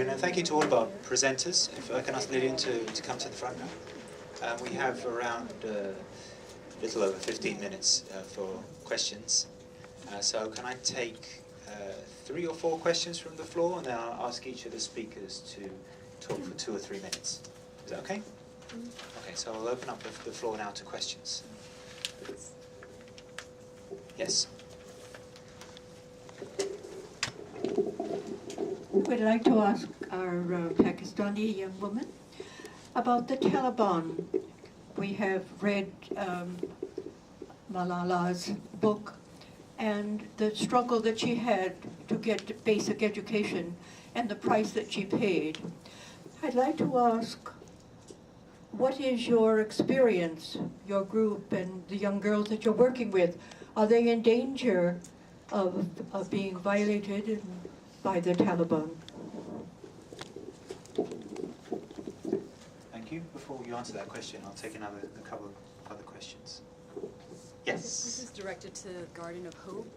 Lillian, and thank you to all of our presenters. If I can ask Lillian to come to the front now. We have around a little over 15 minutes for questions. So can I take 3 or 4 questions from the floor, and then I'll ask each of the speakers to talk for 2 or 3 minutes. Is that okay? Okay, so I'll open up the floor now to questions. Yes? We'd like to ask our Pakistani young woman about the Taliban. We have read Malala's book and the struggle that she had to get basic education and the price that she paid. I'd like to ask, what is your experience, your group and the young girls that you're working with? Are they in danger of being violated by the Taliban? Thank you. Before you answer that question, I'll take a couple of other questions. Yes? This is directed to Garden of Hope.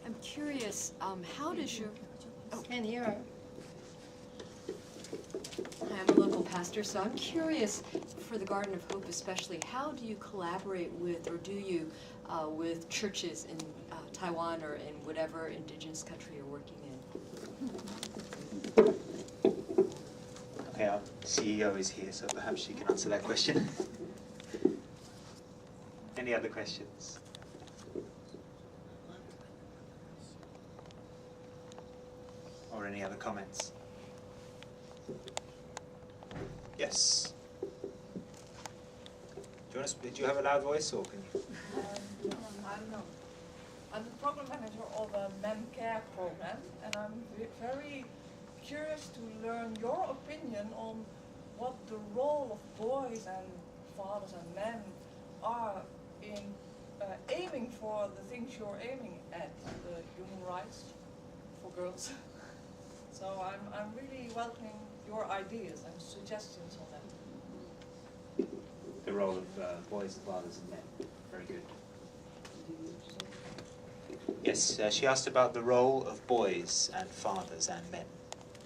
I'm curious, how does your... Oh, Can hear her. I'm a local pastor, so I'm curious, for the Garden of Hope especially, how do you collaborate with, or do you, with churches in Taiwan or in whatever indigenous country you're working in? Okay, our CEO is here, so perhaps she can answer that question. Any other questions? Or any other comments? Yes. Do you have a loud voice, or can you? I'm the program manager of a mem care program, and I'm very curious to learn your opinion on what the role of boys and fathers and men are in aiming for the things you're aiming at, the human rights for girls. So I'm really welcoming your ideas and suggestions on that. The role of boys, fathers and men. Very good. Yes, she asked about the role of boys and fathers and men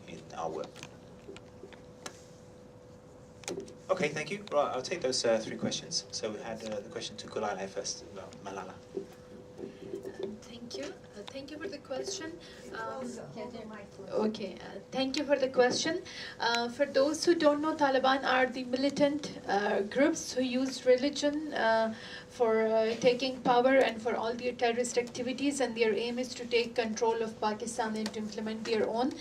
in our work. Okay, thank you. Right, I'll take those 3 questions. So we had the question to Gulale first about Malala. Thank you. Thank you for the question. Thank you for the question. For those who don't know, Taliban are the militant groups who use religion for taking power and for all their terrorist activities, and their aim is to take control of Pakistan and to implement their own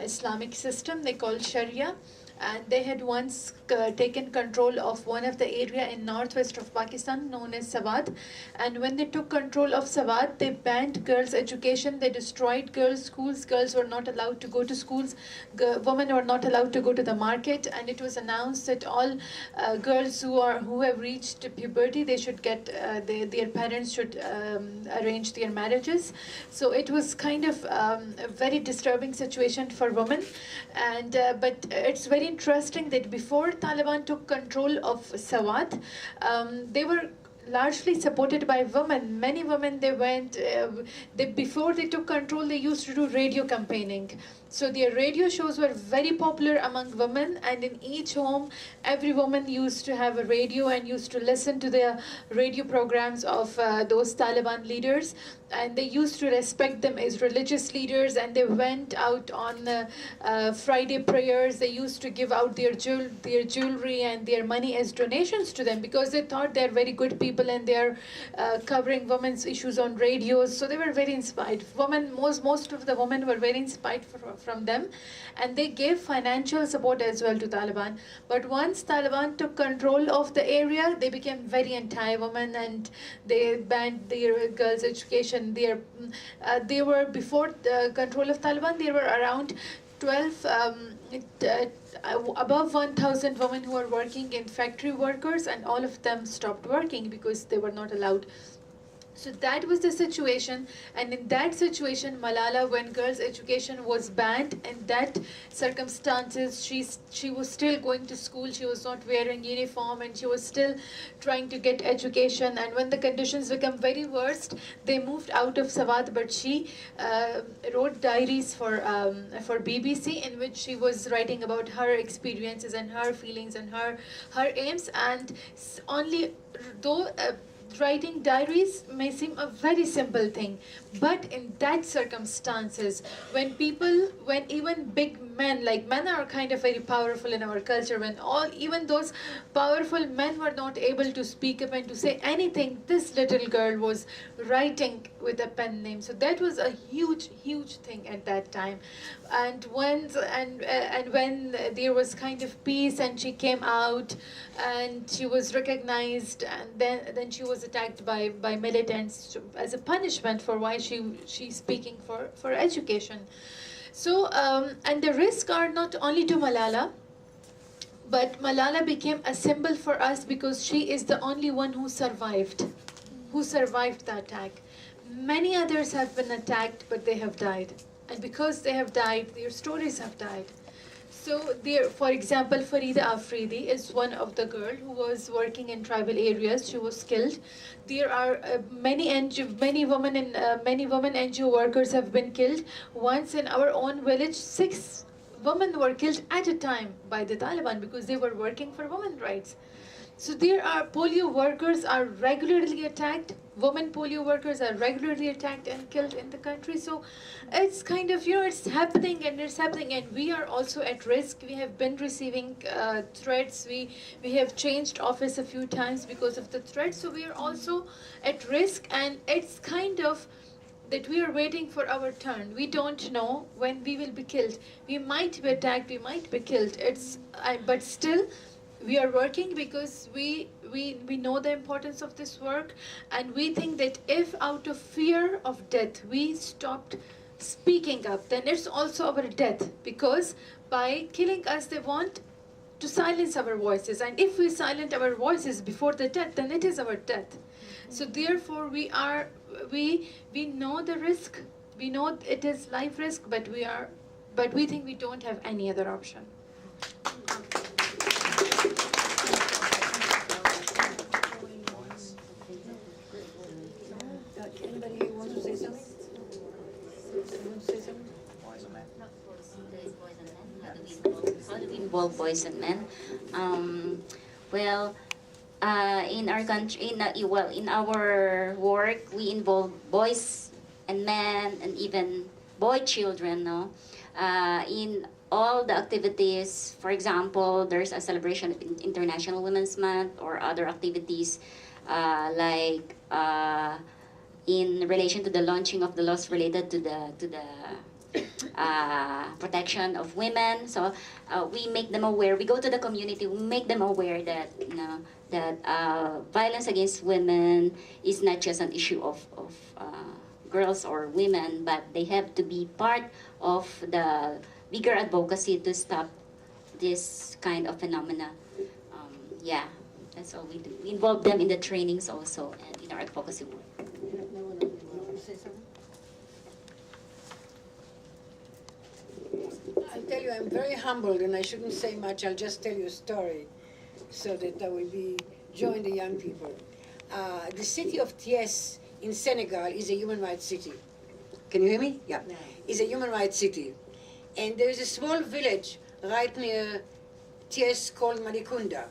Islamic system they call Sharia. And they had once taken control of one of the area in northwest of Pakistan known as Sawat. And when they took control of Sawat, they banned girls' education. They destroyed girls' schools. Girls were not allowed to go to schools. Women were not allowed to go to the market. And it was announced that all girls who have reached puberty, they should get their parents should arrange their marriages. So it was kind of a very disturbing situation for women. And but it's very interesting that before Taliban took control of Sawat, they were largely supported by women. Many women, before they took control, they used to do radio campaigning. So their radio shows were very popular among women, and in each home, every woman used to have a radio and used to listen to the radio programs of those Taliban leaders. And they used to respect them as religious leaders, and they went out on Friday prayers. They used to give out their jewelry and their money as donations to them because they thought they're very good people and they're covering women's issues on radios. So they were very inspired. Most of the women were very inspired from them, and they gave financial support as well to Taliban. But once Taliban took control of the area, they became very anti-women and they banned their girls' education. They were, before the control of Taliban, there were around 12, above 1,000 women who were working in factory workers, and all of them stopped working because they were not allowed. So that was the situation, and in that situation, Malala, when girls' education was banned, in that circumstances, she was still going to school, she was not wearing uniform, and she was still trying to get education. And when the conditions became very worst, they moved out of Sawat, but she wrote diaries for BBC, in which she was writing about her experiences and her feelings and her aims, and only though. Writing diaries may seem a very simple thing, but in that circumstances, when even big men, like men are kind of very powerful in our culture, when even those powerful men were not able to speak up and to say anything, this little girl was writing with a pen name. So that was a huge thing at that time. And when there was kind of peace, and she came out and she was recognized, and then she was attacked by militants as a punishment for why she's speaking for education. So and the risks are not only to Malala, but Malala became a symbol for us because she is the only one who survived the attack. Many others have been attacked, but they have died. And because they have died, their stories have died. So there, for example, Farida Afridi is one of the girls who was working in tribal areas. She was killed. There are many women NGO workers have been killed. Once in our own village, 6 women were killed at a time by the Taliban because they were working for women's rights. So there are polio workers are regularly attacked. Women polio workers are regularly attacked and killed in the country. So it's kind of, it's happening, and we are also at risk. We have been receiving threats. We have changed office a few times because of the threats. So we are also at risk, and it's kind of that we are waiting for our turn. We don't know when we will be killed. We might be attacked, we might be killed. But still, we are working because we know the importance of this work, and we think that if out of fear of death we stopped speaking up, then it's also our death, because by killing us they want to silence our voices, and if we silence our voices before the death, then it is our death. So therefore we know the risk, we know it is life risk, but we think we don't have any other option. Anybody want to say something? Boys or men? How do we involve boys and men? Well, in our country, in our work, we involve boys and men and even boy children. No, in all the activities. For example, there's a celebration of International Women's Month or other activities like. In relation to the launching of the laws related to the protection of women, so we make them aware. We go to the community. We make them aware that violence against women is not just an issue of girls or women, but they have to be part of the bigger advocacy to stop this kind of phenomena. Yeah, that's all we do. We involve them in the trainings also and in our advocacy work. I'll tell you, I'm very humbled, and I shouldn't say much. I'll just tell you a story so that I will join the young people. The city of Thiès in Senegal is a human rights city. Can you hear me? Yeah. It's a human rights city. And there is a small village right near Thiès called Malikunda.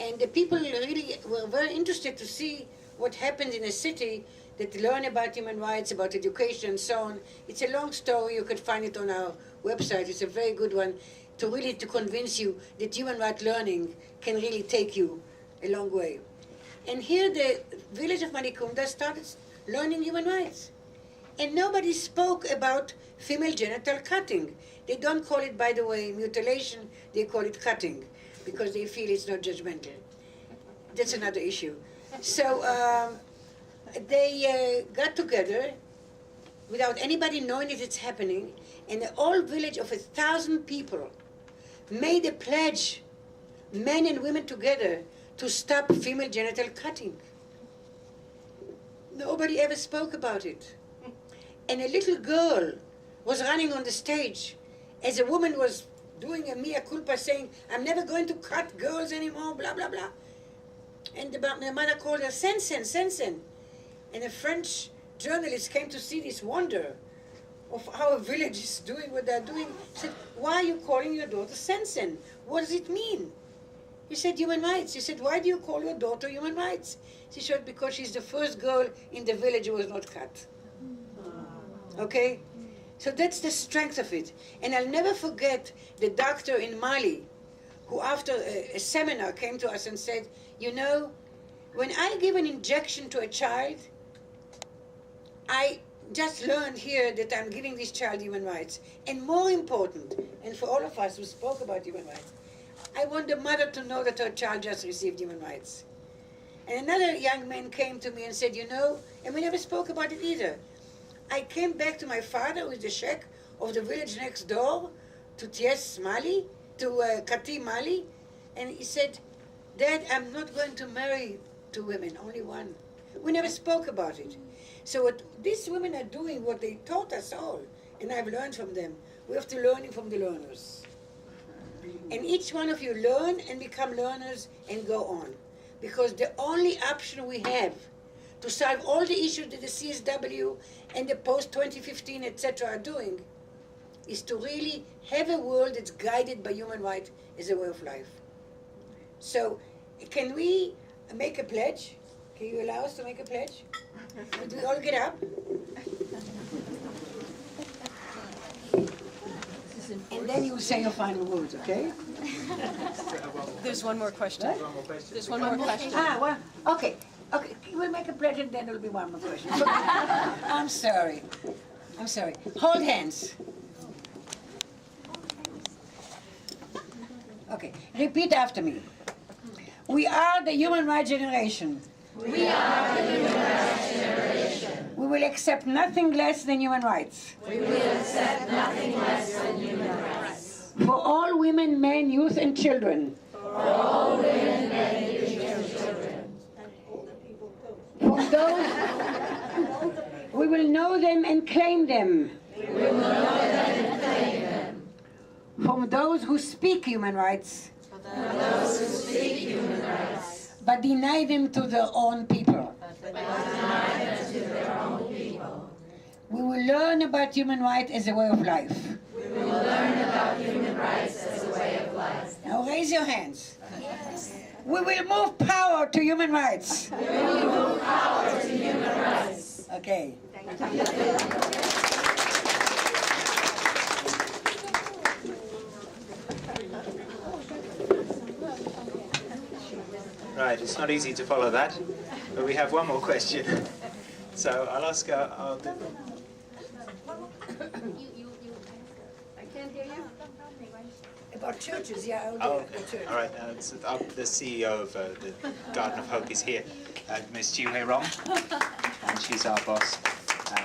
And the people really were very interested to see what happens in a city that learn about human rights, about education, and so on. It's a long story. You can find it on our website. It's a very good one to convince you that human rights learning can really take you a long way. And here the village of Malikunda started learning human rights. And nobody spoke about female genital cutting. They don't call it, by the way, mutilation. They call it cutting because they feel it's not judgmental. That's another issue. So they got together without anybody knowing that it's happening, and the whole village of 1,000 people made a pledge, men and women together, to stop female genital cutting. Nobody ever spoke about it. And a little girl was running on the stage as a woman was doing a mea culpa saying, I'm never going to cut girls anymore, blah, blah, blah. And the mother called her Sensen, Sensen. And a French journalist came to see this wonder of how a village is doing what they're doing. He said, why are you calling your daughter Sensen? What does it mean? He said, human rights. He said, why do you call your daughter human rights? She said, because she's the first girl in the village who was not cut. Okay? So that's the strength of it. And I'll never forget the doctor in Mali who after a seminar came to us and said, you know, when I give an injection to a child, I just learned here that I'm giving this child human rights. And more important, and for all of us who spoke about human rights, I want the mother to know that her child just received human rights. And another young man came to me and said, you know, and we never spoke about it either. I came back to my father, who is the sheikh of the village next door, to Ties Mali, to Kati Mali, and he said, Dad, I'm not going to marry 2 women, only one. We never spoke about it. So what these women are doing, what they taught us all, and I've learned from them, we have to learn from the learners. And each one of you learn and become learners and go on. Because the only option we have to solve all the issues that the CSW and the post-2015, etc. are doing is to really have a world that's guided by human rights as a way of life. So, can we make a pledge? Can you allow us to make a pledge? Would we all get up? And then you will say your final words, okay? There's one more question. What? There's one more question. Well, okay. Okay, we'll make a pledge and then there'll be one more question. I'm sorry. I'm sorry. Hold hands. Okay, repeat after me. We are the human rights generation. We are the human rights generation. We will accept nothing less than human rights. We will accept nothing less than human rights. For all women, men, youth, and children. For all women, men, youth, and children. For those, we will know them and claim them. We will know them and claim them. From those who speak human rights. For those who speak human rights. But deny them to their own people. But deny them to their own people. We will learn about human rights as a way of life. We will learn about human rights as a way of life. Now raise your hands. We will move power to human rights. We will move power to human rights. Okay. Right, it's not easy to follow that, but we have one more question. So I'll ask I can't hear you. About churches, yeah. Oh, okay. All right. The CEO of the Garden of Hope is here, Ms. Jiu Hei Rong, and she's our boss.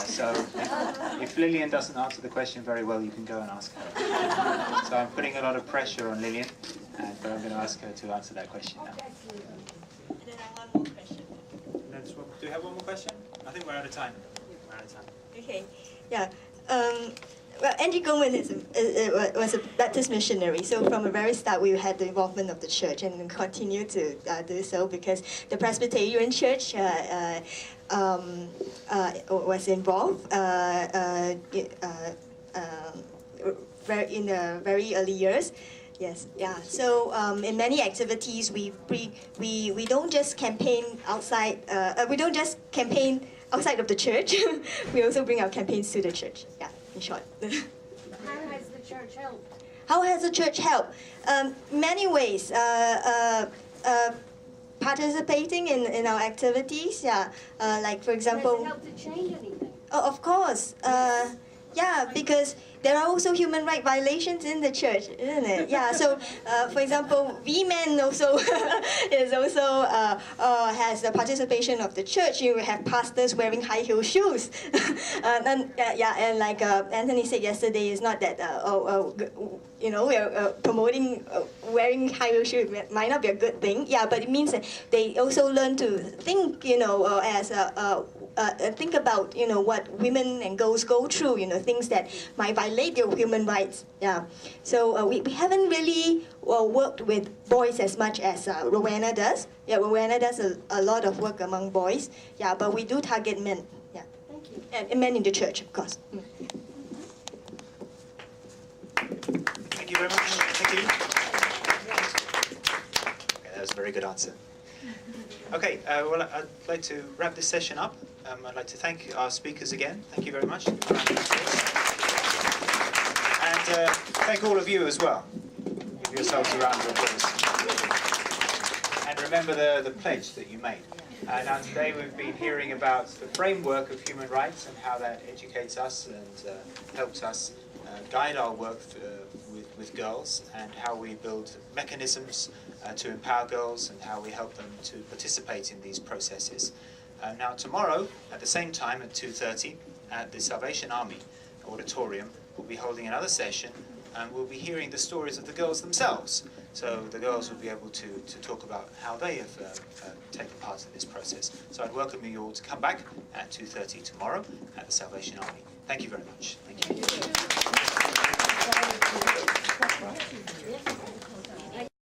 So if Lillian doesn't answer the question very well, you can go and ask her. So I'm putting a lot of pressure on Lillian, but I'm going to ask her to answer that question now. And then I have one more question. Do we have one more question? I think we're out of time. We're out of time. Okay, yeah. Well, Angie Goldman was a Baptist missionary, so from the very start we had the involvement of the church and continue to do so because the Presbyterian Church was involved in the very early years. Yes, yeah. So in many activities, we don't just campaign outside. We don't just campaign outside of the church. We also bring our campaigns to the church. Yeah, in short. How has the church helped? How has the church helped? Many ways. Participating in our activities. Yeah, like for example. Has it helped to change anything? Oh, of course. Yeah, because there are also human rights violations in the church, isn't it? Yeah. So, for example, women also is also has the participation of the church. You have pastors wearing high heel shoes, and like Anthony said yesterday, it's not that we are promoting wearing high heel shoes. It might not be a good thing. Yeah, but it means that they also learn to think, as think about, what women and girls go through, things that might violate your human rights. Yeah. So we haven't really worked with boys as much as Rowena does. Yeah, Rowena does a lot of work among boys. Yeah, but we do target men. Yeah. Thank you. And men in the church, of course. Thank you very much. Thank you. Okay, that was a very good answer. Okay, well, I'd like to wrap this session up. I'd like to thank our speakers again. Thank you very much. And thank all of you as well. Give yourselves a round of applause. And remember the pledge that you made. Now today we've been hearing about the framework of human rights and how that educates us and helps us guide our work with girls, and how we build mechanisms to empower girls and how we help them to participate in these processes. Now tomorrow, at the same time at 2:30, at the Salvation Army auditorium, we'll be holding another session, and we'll be hearing the stories of the girls themselves. So the girls will be able to talk about how they have taken part in this process. So I'd welcome you all to come back at 2:30 tomorrow at the Salvation Army. Thank you very much. Thank you.